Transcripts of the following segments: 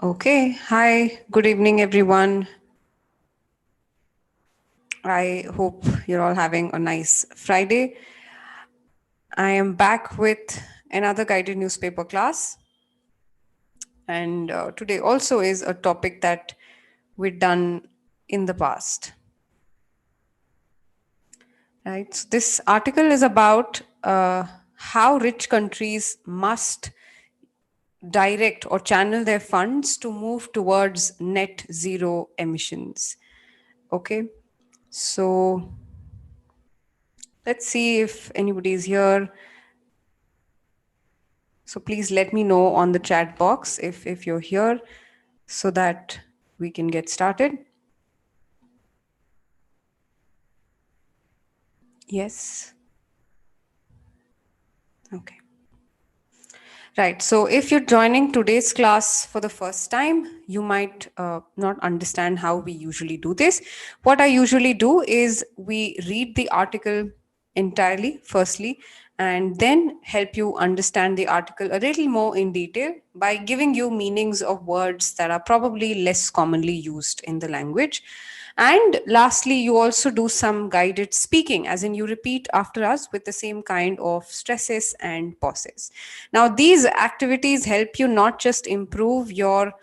Okay, hi, good evening, everyone. I hope you're all having a nice Friday. I am back with another guided newspaper class, and today also is a topic that we've done in the past. Right, so this article is about how rich countries must direct or channel their funds to move towards net zero emissions. Okay, so let's see if anybody is here. So please let me know on the chat box if you're here so that we can get started. Yes. Okay. Right. So if you're joining today's class for the first time, you might not understand how we usually do this. What I usually do is we read the article entirely, firstly, and then help you understand the article a little more in detail by giving you meanings of words that are probably less commonly used in the language. And lastly, you also do some guided speaking, as in you repeat after us with the same kind of stresses and pauses. Now, these activities help you not just improve your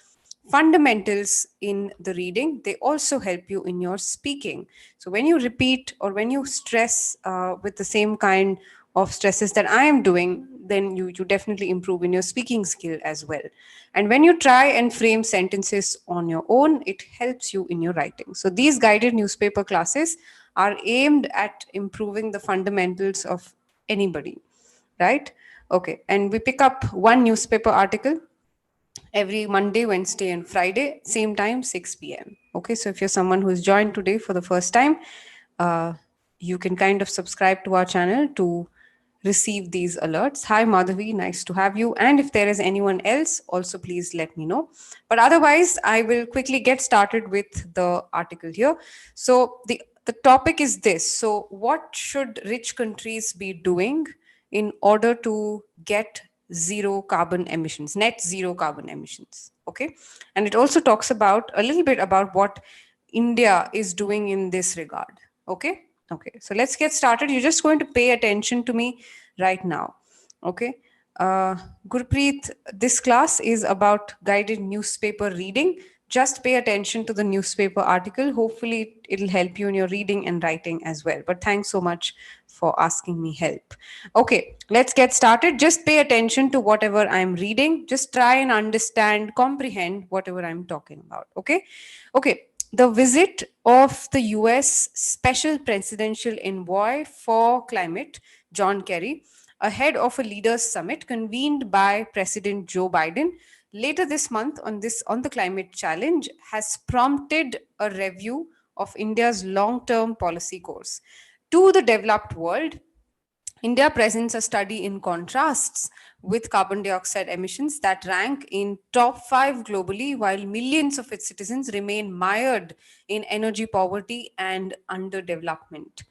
fundamentals in the reading, they also help you in your speaking. So, when you repeat or when you stress with the same kind of stresses that I am doing, then you definitely improve in your speaking skill as well. And when you try and frame sentences on your own, it helps you in your writing. So these guided newspaper classes are aimed at improving the fundamentals of anybody, right? Okay, and we pick up one newspaper article every Monday, Wednesday, and Friday, same time, 6 p.m. Okay, so if you're someone who's joined today for the first time, uh, you can kind of subscribe to our channel to receive these alerts. Hi, Madhavi, nice to have you. And if there is anyone else, also please let me know. But otherwise, I will quickly get started with the article here. So the topic is this. So, what should rich countries be doing in order to get zero carbon emissions, net zero carbon emissions? Okay. And it also talks about a little bit about what India is doing in this regard. Okay. Okay. So let's get started. You're just going to pay attention to me right now. Okay. Gurpreet, this class is about guided newspaper reading. Just pay attention to the newspaper article. Hopefully, it'll help you in your reading and writing as well. But thanks so much for asking me help. Okay, let's get started. Just pay attention to whatever I'm reading. Just try and understand, comprehend whatever I'm talking about. Okay. Okay. The visit of the US Special Presidential Envoy for Climate, John Kerry, ahead of a leaders summit convened by President Joe Biden later this month on the climate challenge has prompted a review of India's long-term policy course. To the developed world, India presents a study in contrasts with carbon dioxide emissions that rank in top 5 globally, while millions of its citizens remain mired in energy poverty and underdevelopment.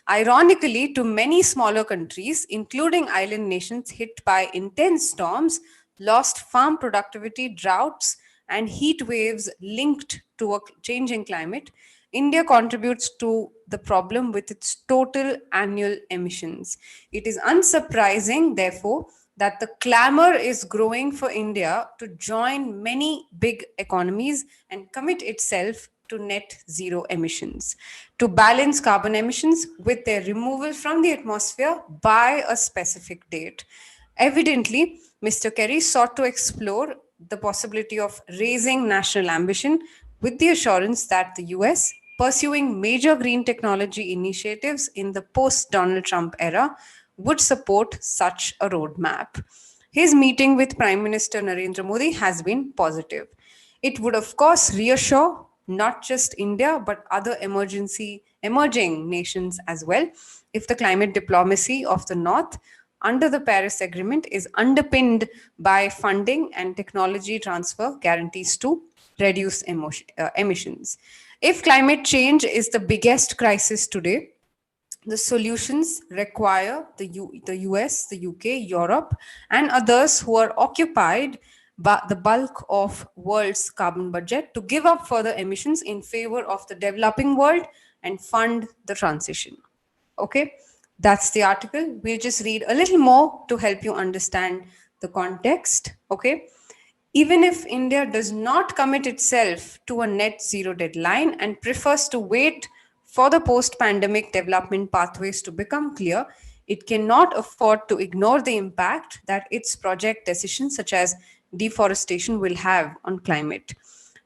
Ironically, to many smaller countries, including island nations hit by intense storms, lost farm productivity, droughts, and heat waves linked to a changing climate, India contributes to the problem with its total annual emissions. It is unsurprising, therefore, that the clamor is growing for India to join many big economies and commit itself to net zero emissions, to balance carbon emissions with their removal from the atmosphere by a specific date. Evidently, Mr. Kerry sought to explore the possibility of raising national ambition with the assurance that the US, pursuing major green technology initiatives in the post Donald Trump era, would support such a roadmap. His meeting with Prime Minister Narendra Modi has been positive. It would, of course, reassure not just India but other emerging nations as well if the climate diplomacy of the North under the Paris Agreement is underpinned by funding and technology transfer guarantees to reduce emissions. If climate change is the biggest crisis today, the solutions require the US, the UK, Europe, and others who are occupied by the bulk of world's carbon budget to give up further emissions in favor of the developing world and fund the transition. Okay, that's the article. We'll just read a little more to help you understand the context. Okay, even if India does not commit itself to a net zero deadline and prefers to wait for the post pandemic development pathways to become clear, it cannot afford to ignore the impact that its project decisions, such as deforestation, will have on climate.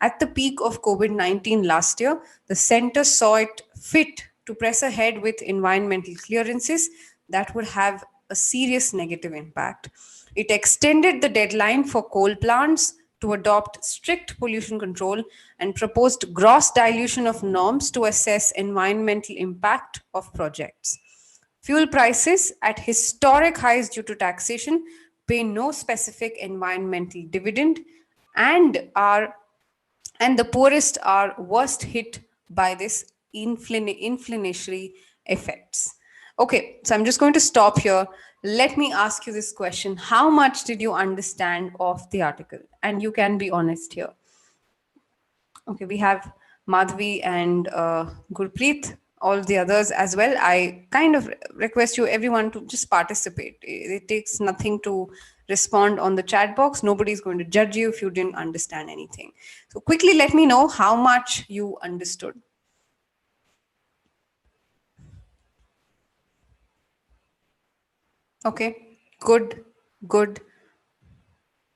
At the peak of COVID 19 last year, the center saw it fit to press ahead with environmental clearances that would have a serious negative impact. It extended the deadline for coal plants to adopt strict pollution control and proposed gross dilution of norms to assess environmental impact of projects. Fuel prices at historic highs due to taxation pay no specific environmental dividend and are and the poorest are worst hit by this inflationary effects. Okay, so I'm just going to stop here. Let me ask you this question. How much did you understand of the article? And you can be honest here. Okay, we have Madhvi and Gurpreet, all the others as well. I kind of request you, everyone, to just participate. It takes nothing to respond on the chat box. Nobody's going to judge you if you didn't understand anything. So quickly let me know how much you understood. Okay, good, good.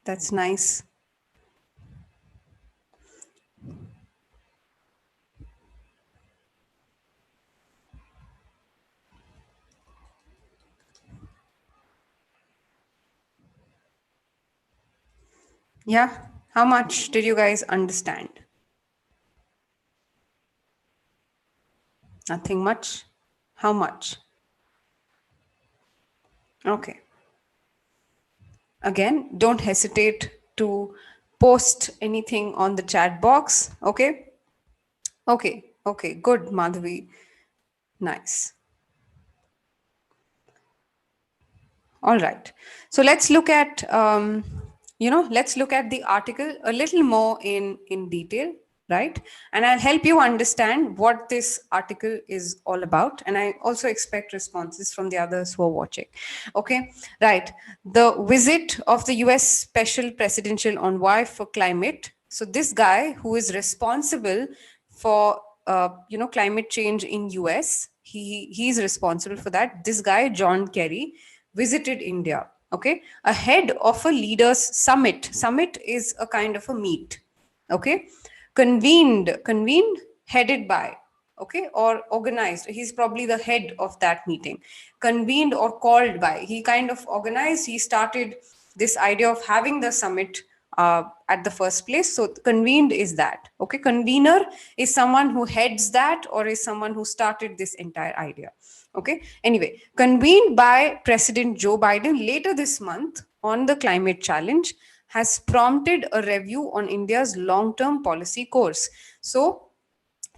That's nice. Yeah, how much did you guys understand? Nothing much? How much? Okay. Again, don't hesitate to post anything on the chat box. Okay. Okay. Okay. Good, Madhavi. Nice. All right. So let's look at let's look at the article a little more in detail, right? And I'll help you understand what this article is all about. And I also expect responses from the others who are watching. Okay. Right. The visit of the US Special Presidential Envoy for Climate. So this guy who is responsible for climate change in US, he's responsible for that. This guy, John Kerry, visited India, okay, ahead of a leaders summit. Summit is a kind of a meet, okay, convened, headed by, okay, or organized. He's probably the head of that meeting. Convened or called by. He kind of organized. He started this idea of having the summit at the first place. So convened is that, okay. Convener is someone who heads that or is someone who started this entire idea. Okay. Anyway, convened by President Joe Biden later this month on the climate challenge has prompted a review on India's long-term policy course. So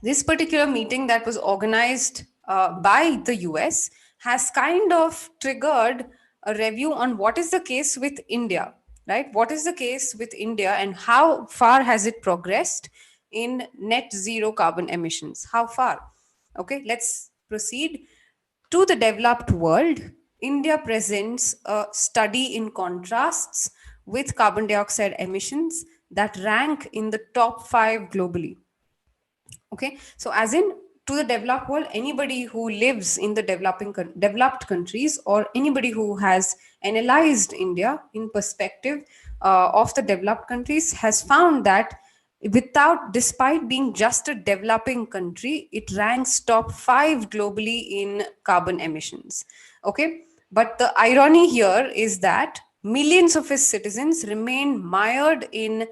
this particular meeting that was organized by the US has kind of triggered a review on what is the case with India, right? What is the case with India and how far has it progressed in net zero carbon emissions? How far? Okay, let's proceed. To the developed world, India presents a study in contrasts with carbon dioxide emissions that rank in the top 5 globally. Okay, so as in, to the developed world, anybody who lives in the developed countries or anybody who has analyzed India in perspective of the developed countries has found that despite being just a developing country, it ranks top 5 globally in carbon emissions. Okay, but the irony here is that millions of its citizens remain mired in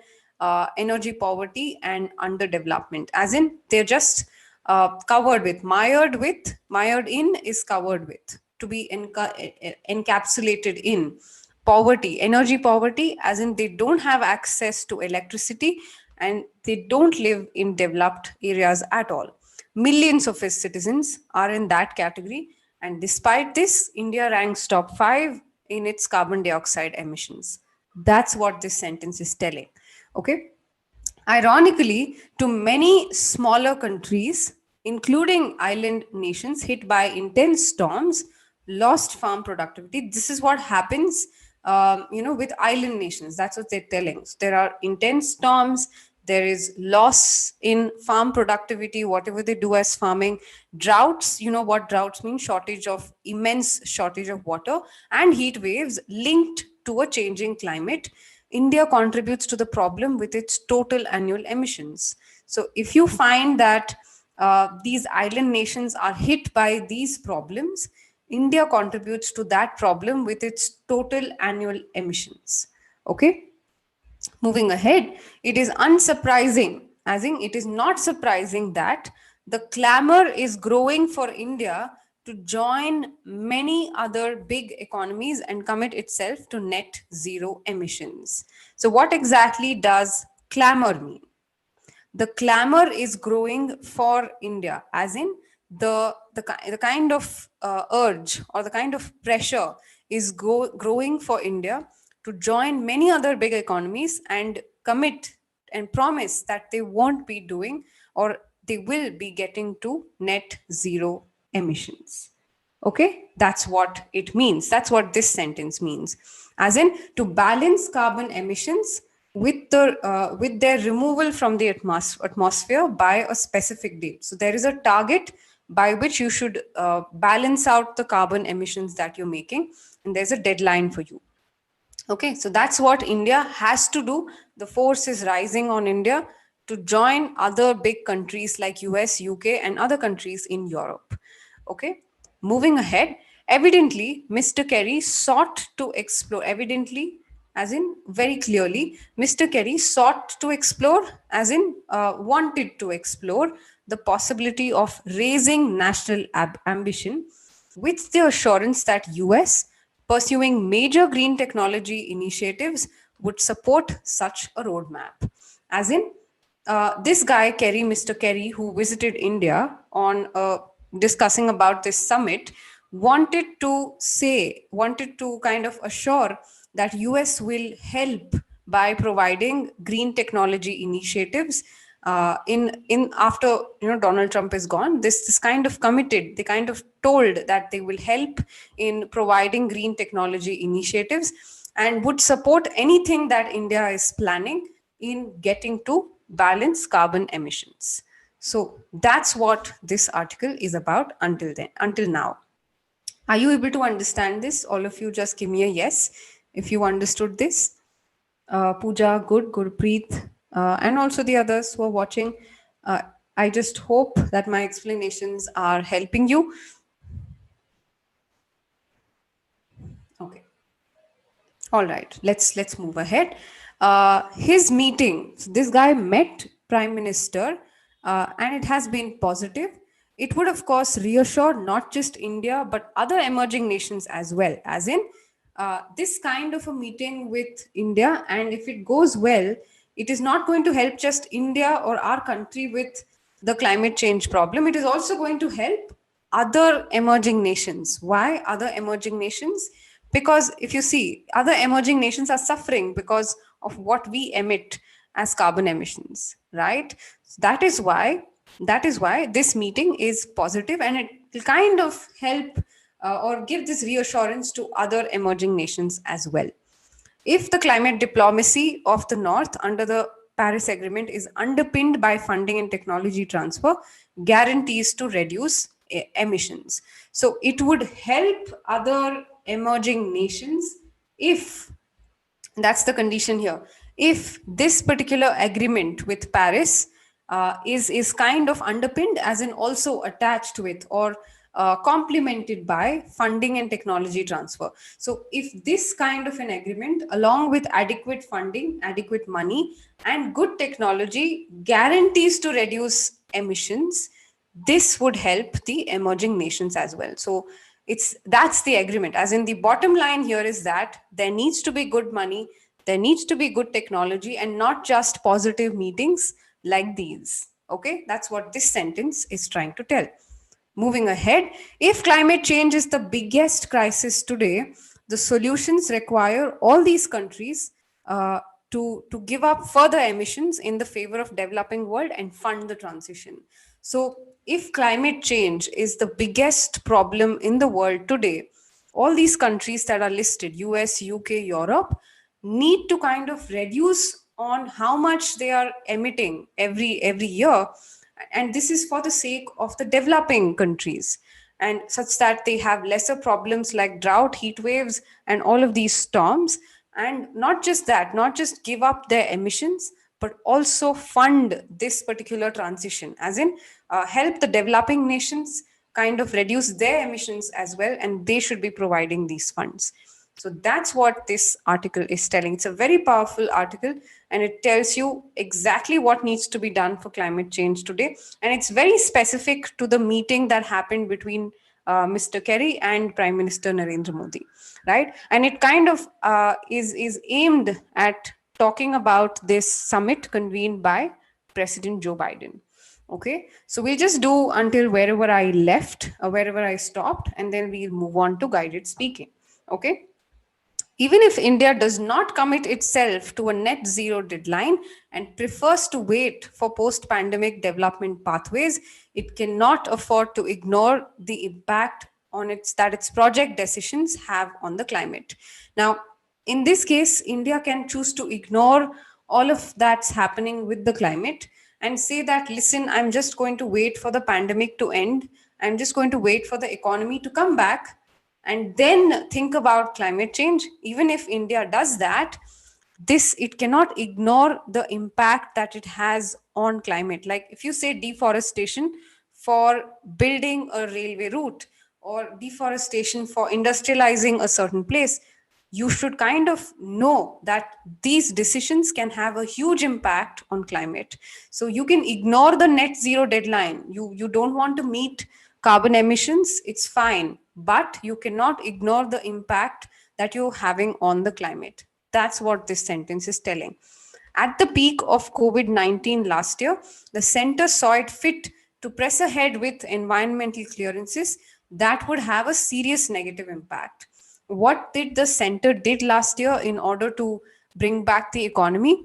energy poverty and underdevelopment, as in they're just mired in is covered with. to be encapsulated in poverty, energy poverty, as in they don't have access to electricity and they don't live in developed areas at all. Millions of its citizens are in that category. And despite this, India ranks top 5 in its carbon dioxide emissions. That's what this sentence is telling. Okay. Ironically, to many smaller countries, including island nations hit by intense storms, lost farm productivity. This is what happens, with island nations. That's what they're telling. So there are intense storms. There is loss in farm productivity, whatever they do as farming. Droughts, you know what droughts mean? Immense shortage of water, and heat waves linked to a changing climate. India contributes to the problem with its total annual emissions. So, if you find that these island nations are hit by these problems, India contributes to that problem with its total annual emissions. Okay. Moving ahead, it is unsurprising, as in, it is not surprising that the clamor is growing for India to join many other big economies and commit itself to net zero emissions. So, what exactly does clamor mean? The clamor is growing for India, as in the kind of urge or the kind of pressure is growing for India to join many other big economies and commit and promise that they won't be doing, or they will be getting to net zero emissions. Okay, that's what it means. That's what this sentence means. As in, to balance carbon emissions with their removal from the atmosphere by a specific date. So there is a target by which you should balance out the carbon emissions that you're making, and there's a deadline for you. Okay, so that's what India has to do. The force is rising on India to join other big countries like US, UK, and other countries in Europe. Okay, moving ahead, evidently, Mr. Kerry sought to explore, evidently, as in very clearly, Mr. Kerry sought to explore, as in wanted to explore the possibility of raising national ambition with the assurance that US pursuing major green technology initiatives would support such a roadmap. As in, this guy, Kerry, Mr. Kerry, who visited India on discussing about this summit, wanted to kind of assure that US will help by providing green technology initiatives in after Donald Trump is gone. This kind of committed, they kind of told that they will help in providing green technology initiatives and would support anything that India is planning in getting to balance carbon emissions. So that's what this article is about until now. Are you able to understand this? All of you, just give me a yes if you understood this. Pooja, good, Gurpreet, and also the others who are watching. Uh, I just hope that my explanations are helping you. Okay. All right, let's move ahead. His meeting, so this guy met Prime Minister, and it has been positive. It would, of course, reassure not just India but other emerging nations as well. As in, this kind of a meeting with India, and if it goes well, it is not going to help just India or our country with the climate change problem. It is also going to help other emerging nations. Why other emerging nations? Because if you see, other emerging nations are suffering because of what we emit as carbon emissions, right? So that is why this meeting is positive, and it will kind of help or give this reassurance to other emerging nations as well. If the climate diplomacy of the North under the Paris Agreement is underpinned by funding and technology transfer, guarantees to reduce emissions. So it would help other emerging nations if that's the condition here. If this particular agreement with Paris is kind of underpinned, as in also attached with or complemented by funding and technology transfer. So, if this kind of an agreement, along with adequate funding, adequate money, and good technology, guarantees to reduce emissions, this would help the emerging nations as well. So, It's that's the agreement. As in, the bottom line here is that there needs to be good money, there needs to be good technology, and not just positive meetings like these. Okay, that's what this sentence is trying to tell. Moving ahead, if climate change is the biggest crisis today, the solutions require all these countries uh, to give up further emissions in the favor of developing world and fund the transition. So, if climate change is the biggest problem in the world today, all these countries that are listed, US, UK, Europe, need to kind of reduce on how much they are emitting every year, and this is for the sake of the developing countries, and such that they have lesser problems like drought, heat waves, and all of these storms. And not just that, not just give up their emissions, but also fund this particular transition, as in help the developing nations kind of reduce their emissions as well, and they should be providing these funds. So that's what this article is telling. It's a very powerful article, and it tells you exactly what needs to be done for climate change today. And it's very specific to the meeting that happened between Mr. Kerry and Prime Minister Narendra Modi, right? And it kind of is aimed at talking about this summit convened by President Joe Biden. Okay, so we'll just do until wherever I left, wherever I stopped, and then we'll move on to guided speaking. Okay. Even if India does not commit itself to a net zero deadline and prefers to wait for post pandemic development pathways, it cannot afford to ignore the impact on its project decisions have on the climate. Now, in this case, India can choose to ignore all of that's happening with the climate and say that, listen, I'm just going to wait for the pandemic to end. I'm just going to wait for the economy to come back and then think about climate change. Even if India does that, this it cannot ignore the impact that it has on climate. Like if you say deforestation for building a railway route, or deforestation for industrializing a certain place, you should kind of know that these decisions can have a huge impact on climate. So you can ignore the net zero deadline. You don't want to meet carbon emissions, it's fine, but you cannot ignore the impact that you're having on the climate. That's what this sentence is telling. At the peak of COVID 19 last year, the center saw it fit to press ahead with environmental clearances that would have a serious negative impact. What did the center did last year in order to bring back the economy?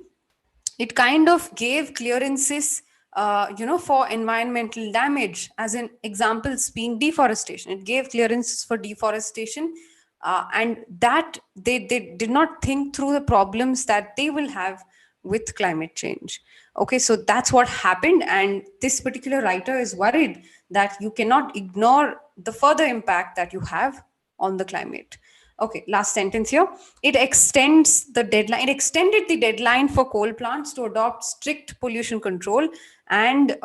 It kind of gave clearances, for environmental damage, as in examples being deforestation. It gave clearances for deforestation, and that they did not think through the problems that they will have with climate change. Okay, so that's what happened, and this particular writer is worried that you cannot ignore the further impact that you have on the climate. Okay, last sentence here. It extends the deadline. It extended the deadline for coal plants to adopt strict pollution control and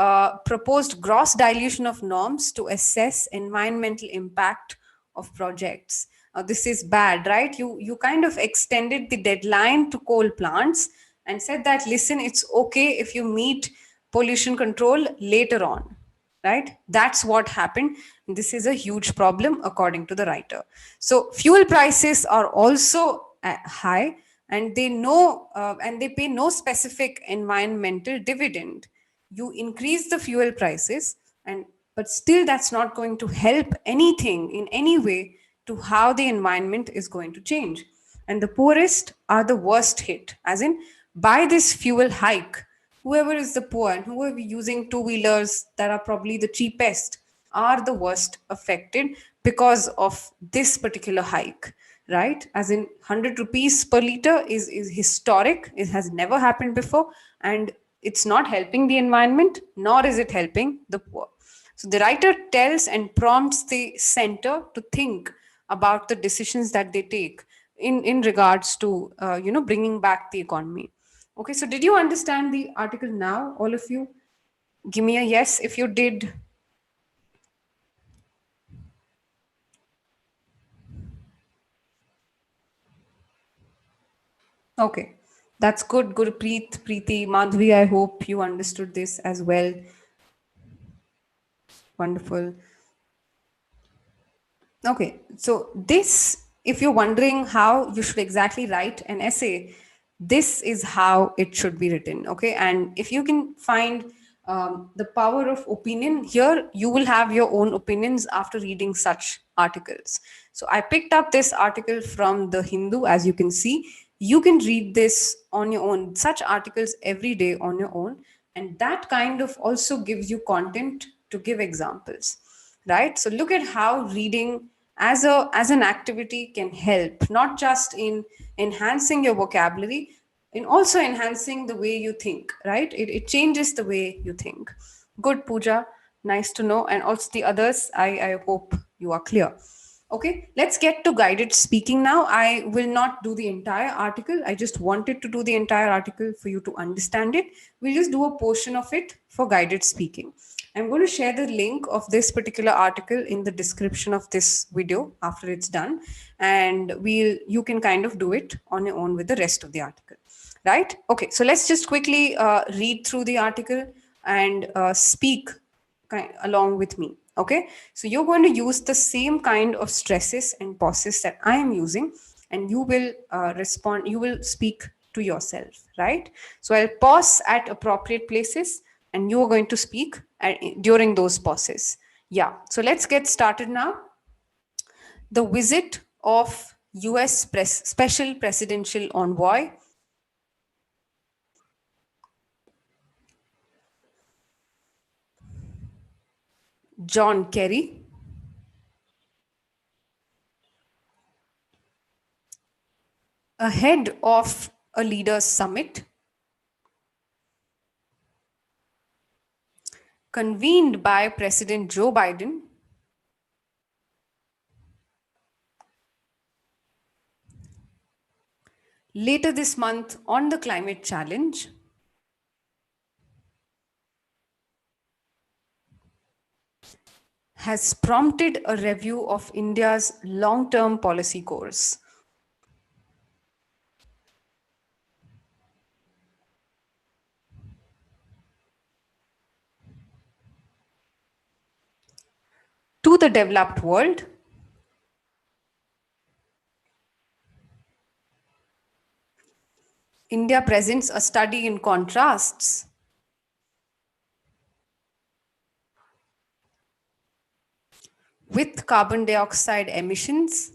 proposed gross dilution of norms to assess environmental impact of projects. This is bad, right? You kind of extended the deadline to coal plants and said that, listen, it's okay if you meet pollution control later on, right? That's what happened. This is a huge problem according to the writer. So fuel prices are also high, and they know and they pay no specific environmental dividend. You increase the fuel prices, and but still that's not going to help anything in any way to how the environment is going to change. And the poorest are the worst hit, as in by this fuel hike, whoever is the poor and whoever using two wheelers that are probably the cheapest are the worst affected because of this particular hike, right? As in 100 rupees per liter is historic. It has never happened before, and it's not helping the environment, nor is it helping the poor. So the writer tells and prompts the center to think about the decisions that they take in regards to bringing back the economy. Okay, so did you understand the article now, all of you? Give me a yes if you did. Okay, that's good. Gurpreet, Preeti, Madhvi, I hope you understood this as well. Wonderful. Okay, so this, if you're wondering how you should exactly write an essay, this is how it should be written. Okay, and if you can find the power of opinion here, you will have your own opinions after reading such articles. So I picked up this article from the Hindu, as you can see. You can read this on your own, such articles every day on your own, and that kind of also gives you content to give examples, right? So look at how reading as an activity can help not just in enhancing your vocabulary, in also enhancing the way you think, right? It changes the way you think. Good, Pooja, nice to know. And also the others, I hope you are clear. Okay, let's get to guided speaking now. I will not do the entire article. I just wanted to do the entire article for you to understand it. We'll just do a portion of it for guided speaking. I'm going to share the link of this particular article in the description of this video after it's done, and you can kind of do it on your own with the rest of the article, right? Okay, so let's just quickly read through the article and speak along with me. Okay, so you're going to use the same kind of stresses and pauses that I am using, and you will respond, you will speak to yourself, right? So I'll pause at appropriate places and you are going to speak during those pauses. Yeah, so let's get started now. The visit of Special Presidential Envoy John Kerry ahead of a leaders' summit convened by President Joe Biden later this month on the climate challenge, has prompted a review of India's long term policy course. To the developed world, India presents a study in contrasts with carbon dioxide emissions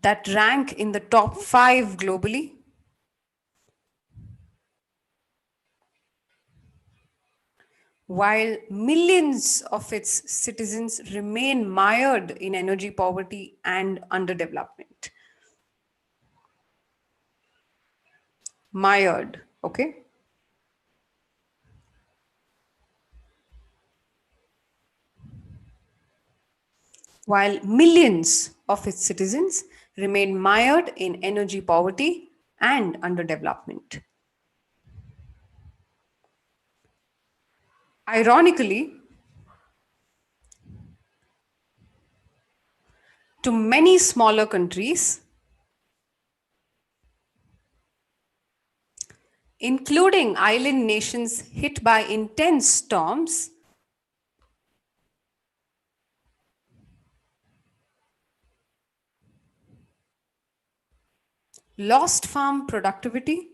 that rank in the top 5 globally, while millions of its citizens remain mired in energy poverty and underdevelopment. Mired, okay? While millions of its citizens remain mired in energy poverty and underdevelopment. Ironically, to many smaller countries, including island nations hit by intense storms, lost farm productivity,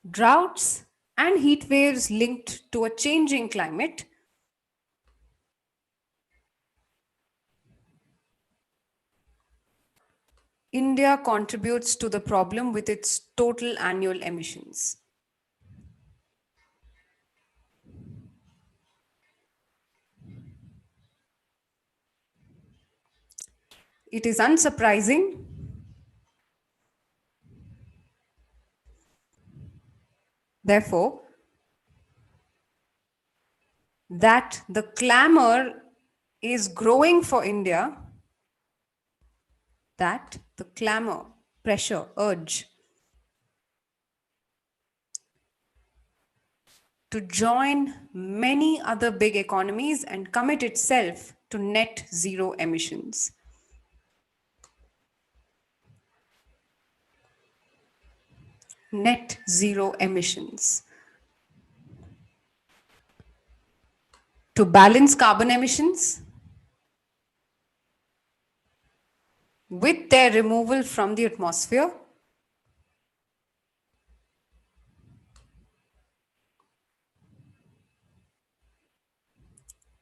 droughts, and heat waves linked to a changing climate, India contributes to the problem with its total annual emissions. It is unsurprising, therefore, that the clamor is growing for India, that the clamor, pressure, urge to join many other big economies and commit itself to net zero emissions. net zero emissions. To balance carbon emissions with their removal from the atmosphere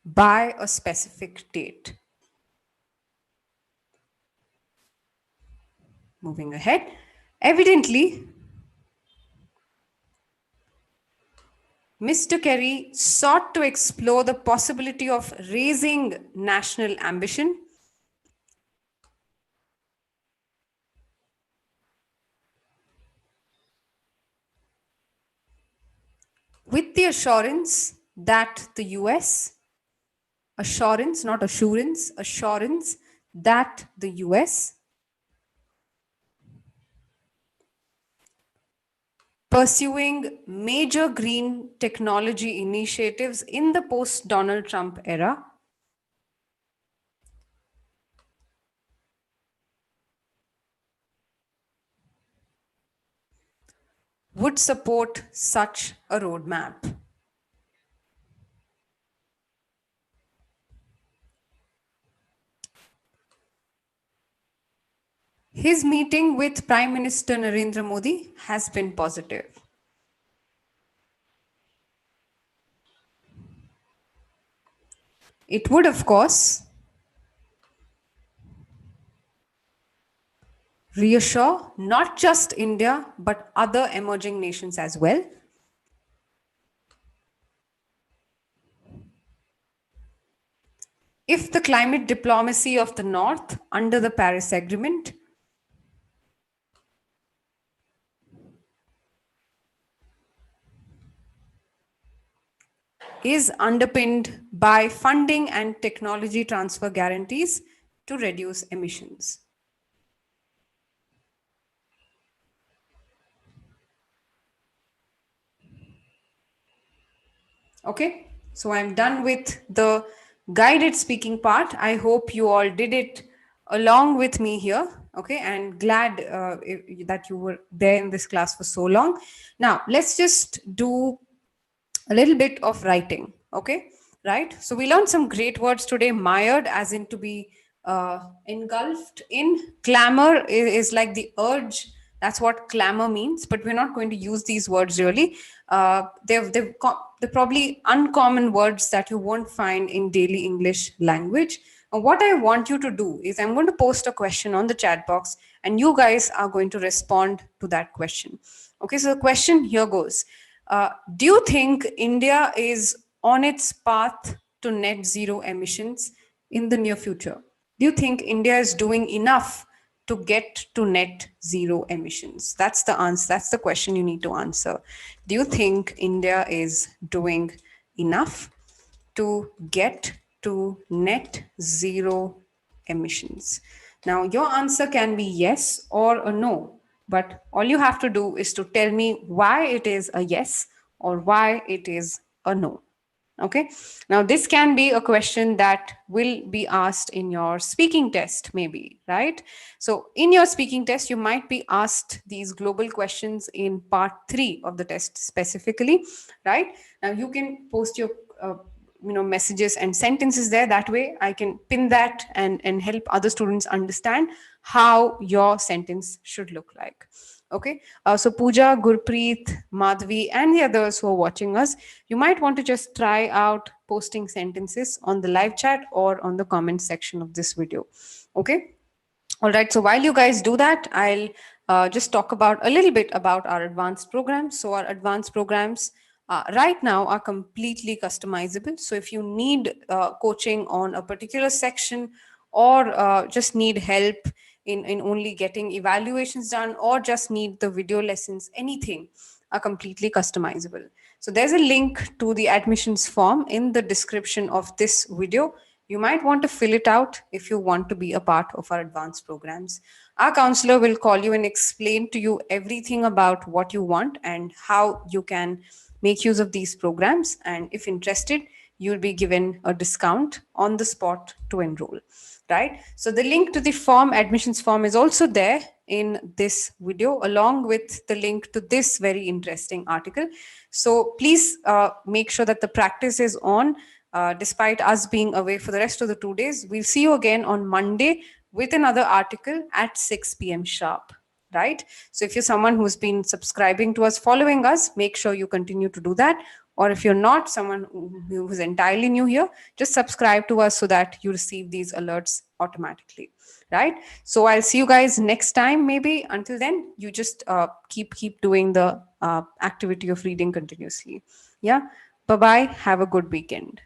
by a specific date. Moving ahead, evidently, Mr. Kerry sought to explore the possibility of raising national ambition with the assurance that the US, assurance, not assurance, assurance that the US pursuing major green technology initiatives in the post Donald Trump era would support such a roadmap. His meeting with Prime Minister Narendra Modi has been positive. It would, of course, reassure not just India but other emerging nations as well if the climate diplomacy of the North under the Paris Agreement is underpinned by funding and technology transfer guarantees to reduce emissions. Okay, so I'm done with the guided speaking part. I hope you all did it along with me here. Okay, and glad that you were there in this class for so long. Now, let's just do a little bit of writing. Okay, right? So we learned some great words today. Mired, as in to be engulfed in. Clamor is like the urge. That's what clamor means, but we're not going to use these words really. They're probably uncommon words that you won't find in daily English language. What I want you to do is I'm going to post a question on the chat box and you guys are going to respond to that question. Okay, so the question here goes. Do you think India is on its path to net zero emissions in the near future? Do you think India is doing enough to get to net zero emissions? That's the answer. That's the question you need to answer. Do you think India is doing enough to get to net zero emissions? Now, your answer can be yes or a no, but all you have to do is to tell me why it is a yes or why it is a no. Okay. Now, this can be a question that will be asked in your speaking test, maybe, right? So, in your speaking test, you might be asked these global questions in part 3 of the test specifically, right? Now, you can post your messages and sentences there. That way I can pin that and help other students understand how your sentence should look like. Okay, so Pooja, Gurpreet, Madhvi, and the others who are watching us, you might want to just try out posting sentences on the live chat or on the comment section of this video. Okay. All right, so while you guys do that, I'll just talk about a little bit about our advanced programs. So our advanced programs right now are completely customizable. So if you need coaching on a particular section or just need help in only getting evaluations done or just need the video lessons, anything are completely customizable. So there's a link to the admissions form in the description of this video. You might want to fill it out if you want to be a part of our advanced programs. Our counselor will call you and explain to you everything about what you want and how you can make use of these programs. And if interested, you'll be given a discount on the spot to enroll, right? So the link to the form, admissions form, is also there in this video along with the link to this very interesting article. So please make sure that the practice is on despite us being away for the rest of the 2 days. We'll see you again on Monday with another article at 6 p.m. sharp. Right? So if you're someone who's been subscribing to us, following us, make sure you continue to do that. Or if you're not someone who's entirely new here, just subscribe to us so that you receive these alerts automatically. Right? So I'll see you guys next time. Maybe until then, you just keep doing the activity of reading continuously. Yeah. Bye bye. Have a good weekend.